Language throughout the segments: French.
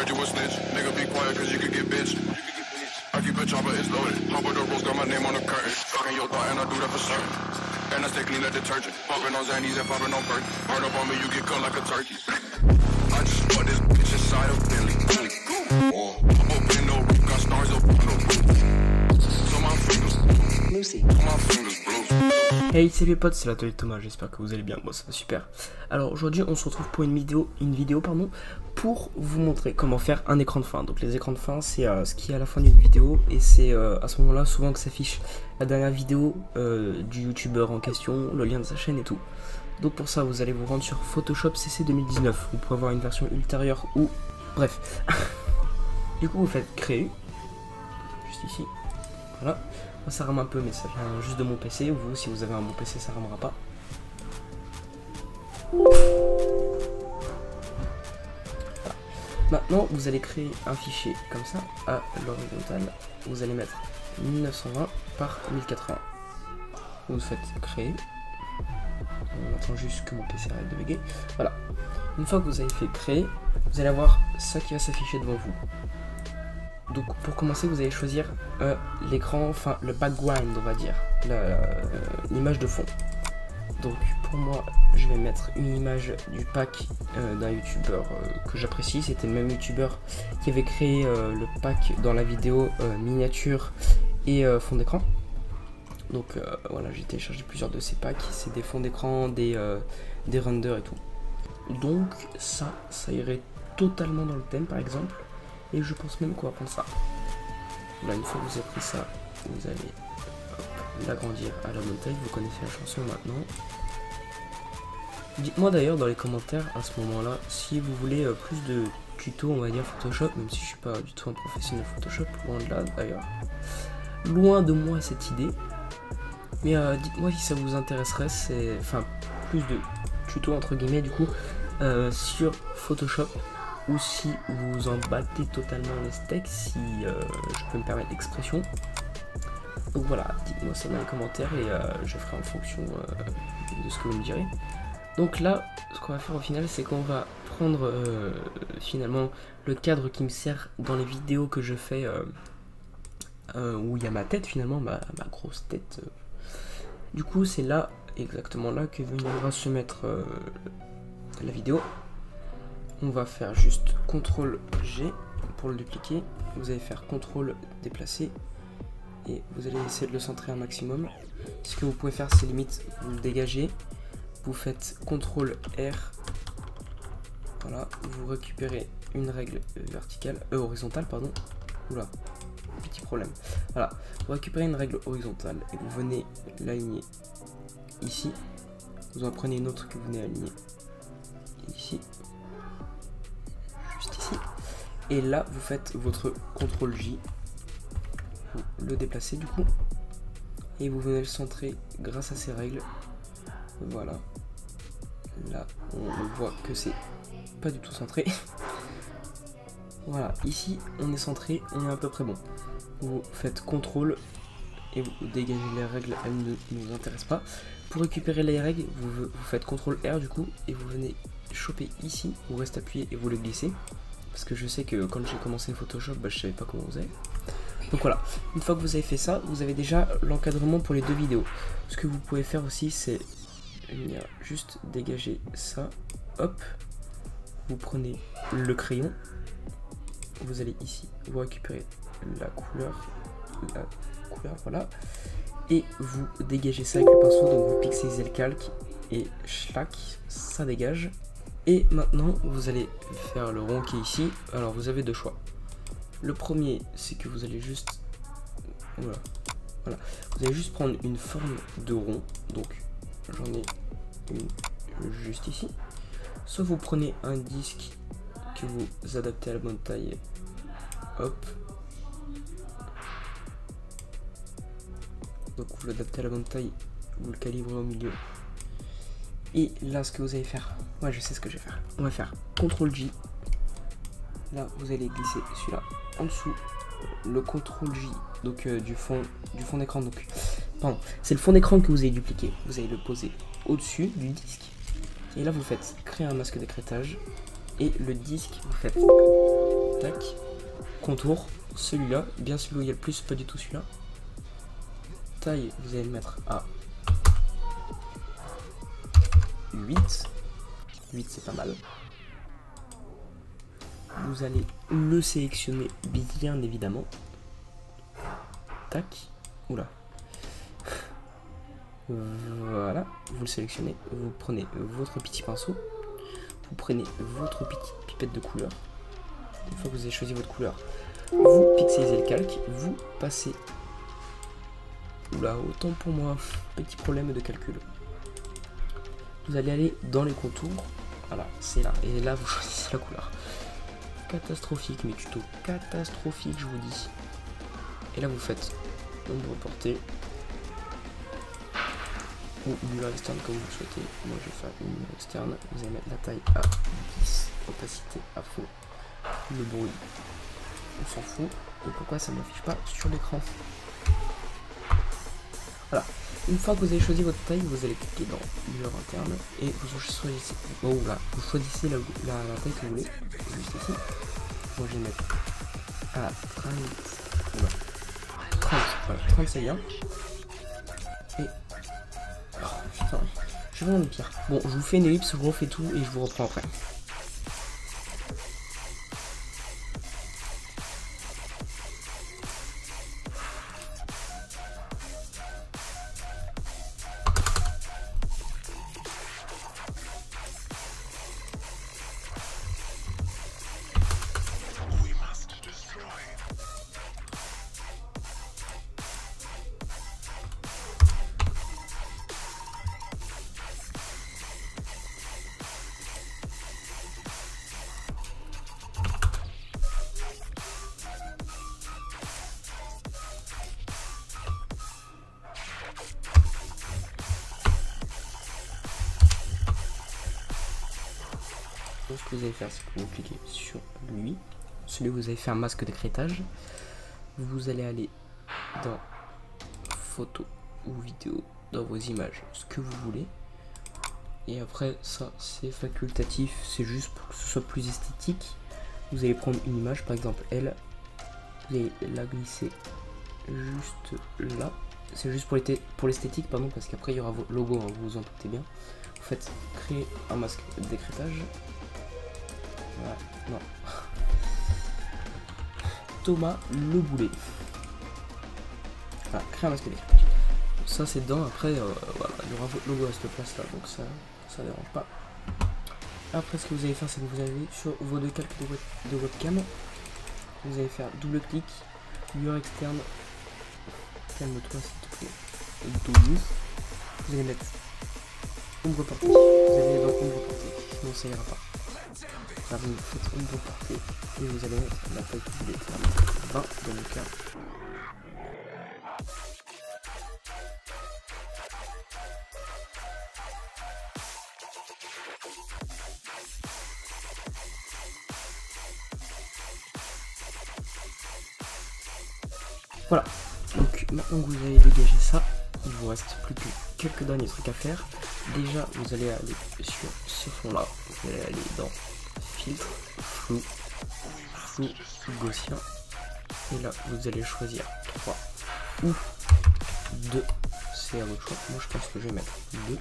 heard you a snitch. Nigga, be quiet, cause you could get bitched. I keep a chopper, it's loaded. Hop with the rose, got my name on the curtain. Fucking your thought, and I do that for certain. And I stay clean like detergent. Popping on Xannies and popping on Burt. Hard up on me, you get cut like a turkey. I just put this bitch inside of Bentley. Up in no roof, got stars up on the roof. So my fingers, Lucy, my fingers blue. Hey, salut les potes, c'est l'atelier de Thomas, j'espère que vous allez bien, moi ça va super. Alors aujourd'hui on se retrouve pour une vidéo pour vous montrer comment faire un écran de fin. Donc les écrans de fin c'est ce qui est à la fin d'une vidéo et c'est à ce moment là souvent que s'affiche la dernière vidéo du youtubeur en question, le lien de sa chaîne et tout. Donc pour ça vous allez vous rendre sur Photoshop CC 2019, vous pouvez avoir une version ultérieure ou bref. Du coup vous faites créer, juste ici, voilà. Moi ça rame un peu mais ça vient juste de mon PC, vous si vous avez un bon PC ça ramera pas. Voilà. Maintenant vous allez créer un fichier comme ça à l'horizontale, vous allez mettre 1920 par 1080. Vous faites créer, on attend juste que mon PC arrête de bugger. Voilà, une fois que vous avez fait créer, vous allez avoir ça qui va s'afficher devant vous. Donc pour commencer vous allez choisir l'écran, enfin le background on va dire, l'image de fond. Donc pour moi je vais mettre une image du pack d'un youtubeur que j'apprécie. C'était le même youtubeur qui avait créé le pack dans la vidéo miniature et fond d'écran. Donc voilà, j'ai téléchargé plusieurs de ces packs, c'est des fonds d'écran, des renders et tout. Donc ça irait totalement dans le thème par exemple. Et je pense même qu'on va prendre ça. Voilà, une fois que vous avez pris ça, vous allez l'agrandir à la bonne taille. Vous connaissez la chanson maintenant. Dites-moi d'ailleurs dans les commentaires à ce moment-là si vous voulez plus de tutos, on va dire Photoshop, même si je suis pas du tout un professionnel Photoshop, loin de là d'ailleurs. Loin de moi cette idée. Mais dites-moi si ça vous intéresserait, c'est enfin plus de tutos entre guillemets du coup sur Photoshop. Ou si vous en battez totalement les steaks, si je peux me permettre l'expression. Donc voilà, dites-moi ça dans les commentaires et je ferai en fonction de ce que vous me direz. Donc là, ce qu'on va faire au final, c'est qu'on va prendre finalement le cadre qui me sert dans les vidéos que je fais, où il y a ma tête finalement, ma grosse tête. Du coup, c'est là, exactement là, que viendra se mettre la vidéo. On va faire juste CTRL G pour le dupliquer. Vous allez faire CTRL déplacer et vous allez essayer de le centrer un maximum. Ce que vous pouvez faire, c'est limite vous le dégagez. Vous faites CTRL R. Voilà, vous récupérez une règle verticale, horizontale, pardon. Oula, petit problème. Voilà, vous récupérez une règle horizontale et vous venez l'aligner ici. Vous en prenez une autre que vous venez aligner ici. Et là vous faites votre CTRL J, vous le déplacez du coup et vous venez le centrer grâce à ces règles. Voilà, là on voit que c'est pas du tout centré. Voilà, ici on est centré, on est à peu près bon. Vous faites CTRL et vous dégagez les règles, elles ne nous intéressent pas. Pour récupérer les règles, vous faites CTRL R du coup et vous venez choper ici, vous restez appuyé et vous le glissez. Parce que je sais que quand j'ai commencé Photoshop, je savais pas comment vous avez. Donc voilà, une fois que vous avez fait ça, vous avez déjà l'encadrement pour les deux vidéos. Ce que vous pouvez faire aussi, c'est juste dégager ça. Hop, vous prenez le crayon, vous allez ici, vous récupérez la couleur, voilà. Et vous dégagez ça avec le pinceau, donc vous pixelisez le calque et schlac, ça dégage. Et maintenant vous allez faire le rond qui est ici. Alors vous avez deux choix. Le premier c'est que vous allez juste voilà, vous allez juste prendre une forme de rond. Donc j'en ai une juste ici. Soit vous prenez un disque que vous adaptez à la bonne taille. Hop. Donc vous l'adaptez à la bonne taille, vous le calibrez au milieu. Et là, ce que vous allez faire, ouais, je sais ce que je vais faire. On va faire CTRL J. Là, vous allez glisser celui-là en dessous. Le CTRL J, donc du fond d'écran. Donc, pardon, c'est le fond d'écran que vous avez dupliqué. Vous allez le poser au-dessus du disque. Et là, vous faites créer un masque d'écrêtage. Et le disque, vous faites tac. Contour, celui-là, bien celui où il y a le plus, pas du tout celui-là. Taille, vous allez le mettre à 8. 8 c'est pas mal. Vous allez le sélectionner bien évidemment. Tac. Oula. Voilà, vous le sélectionnez, vous prenez votre petit pinceau, vous prenez votre petite pipette de couleur. Une fois que vous avez choisi votre couleur, vous pixelisez le calque, vous passez. Oula, autant pour moi, petit problème de calcul. Vous allez aller dans les contours, voilà, c'est là, et là vous choisissez la couleur. Catastrophique, mes tutos, catastrophique, je vous dis. Et là vous faites ombre portée ou lumière externe comme vous le souhaitez. Moi je vais faire une lumière externe. Vous allez mettre la taille à 10, opacité à fond, le bruit on s'en fout. Et pourquoi ça ne m'affiche pas sur l'écran? Voilà. Une fois que vous avez choisi votre taille, vous allez cliquer dans lumière interne et vous choisissez, oh là, vous choisissez la taille que vous voulez, juste ici. Moi je vais mettre à 30, voilà. 30, voilà, 30 c'est bien. Et oh, putain, je suis vraiment le pire. Bon, je vous fais une ellipse, je vous refais tout et je vous reprends après. Ce que vous allez faire, c'est que vous cliquez sur lui, celui où vous avez fait un masque d'écrêtage. Vous allez aller dans photo ou vidéo, dans vos images, ce que vous voulez. Et après, ça c'est facultatif, c'est juste pour que ce soit plus esthétique. Vous allez prendre une image, par exemple elle, vous allez la glisser juste là. C'est juste pour l'esthétique, pardon, parce qu'après il y aura vos logos, hein, vous vous en doutez bien. Vous faites créer un masque d'écrêtage. Voilà, non. Thomas Le Boulet. Voilà, créer un masque d'écrêtage. Ça c'est dedans, après voilà, il y aura votre logo à cette place là, donc ça dérange pas. Après ce que vous allez faire, c'est que vous allez sur vos deux calques de votre cam. Vous allez faire double clic, lumière externe. Calme-toi s'il te plaît. Double. Vous allez mettre ombre portée. Vous allez dans ombre portée, sinon ça ira pas. Là, vous faites ombre portée et vous allez mettre la taille que vous voulez faire 20 dans le cas. Voilà, donc maintenant que vous avez dégagé ça, il vous reste plus que quelques derniers trucs à faire. Déjà, vous allez aller sur ce fond là, vous allez aller dans filtre, flou gaussien, et là vous allez choisir 3 ou 2, c'est à votre choix. Moi je pense que je vais mettre 2. Vous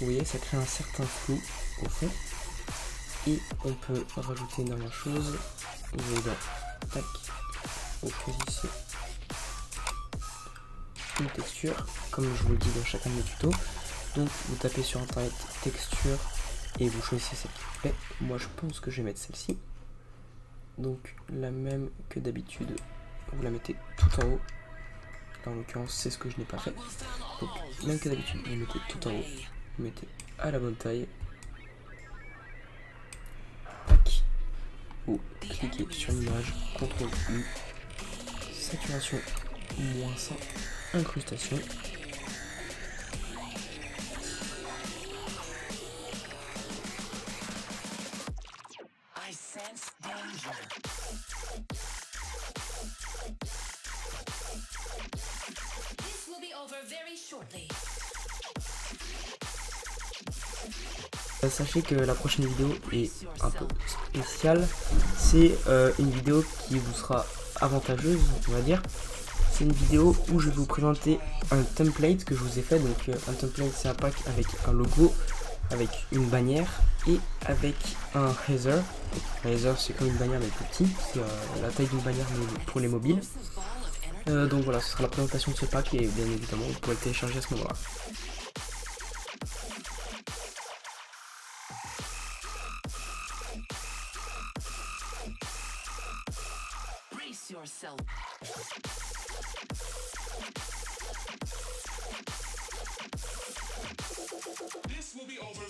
voyez, ça crée un certain flou au fond, et on peut rajouter une dernière chose. Vous allez dans tac, vous choisissez une texture, comme je vous le dis dans chacun de mes tutos. Donc vous tapez sur internet texture et vous choisissez celle qui vous plaît. Moi je pense que je vais mettre celle-ci, donc la même que d'habitude, vous la mettez tout en haut. Là en l'occurrence c'est ce que je n'ai pas fait, donc même que d'habitude vous mettez tout en haut, vous mettez à la bonne taille, tac, vous cliquez sur l'image, CTRL U, saturation -100, incrustation. I sense danger. This will be over very shortly. Sachez que la prochaine vidéo est un peu spéciale. C'est une vidéo qui vous sera avantageuse, on va dire. C'est une vidéo où je vais vous présenter un template que je vous ai fait. Donc un template, c'est un pack avec un logo, avec une bannière et avec un Razer. Razer, c'est comme une bannière mais plus petit, c'est la taille d'une bannière mais pour les mobiles. Donc voilà, ce sera la présentation de ce pack et bien évidemment vous pourrez le télécharger à ce moment-là. Brace yourself. This will be over.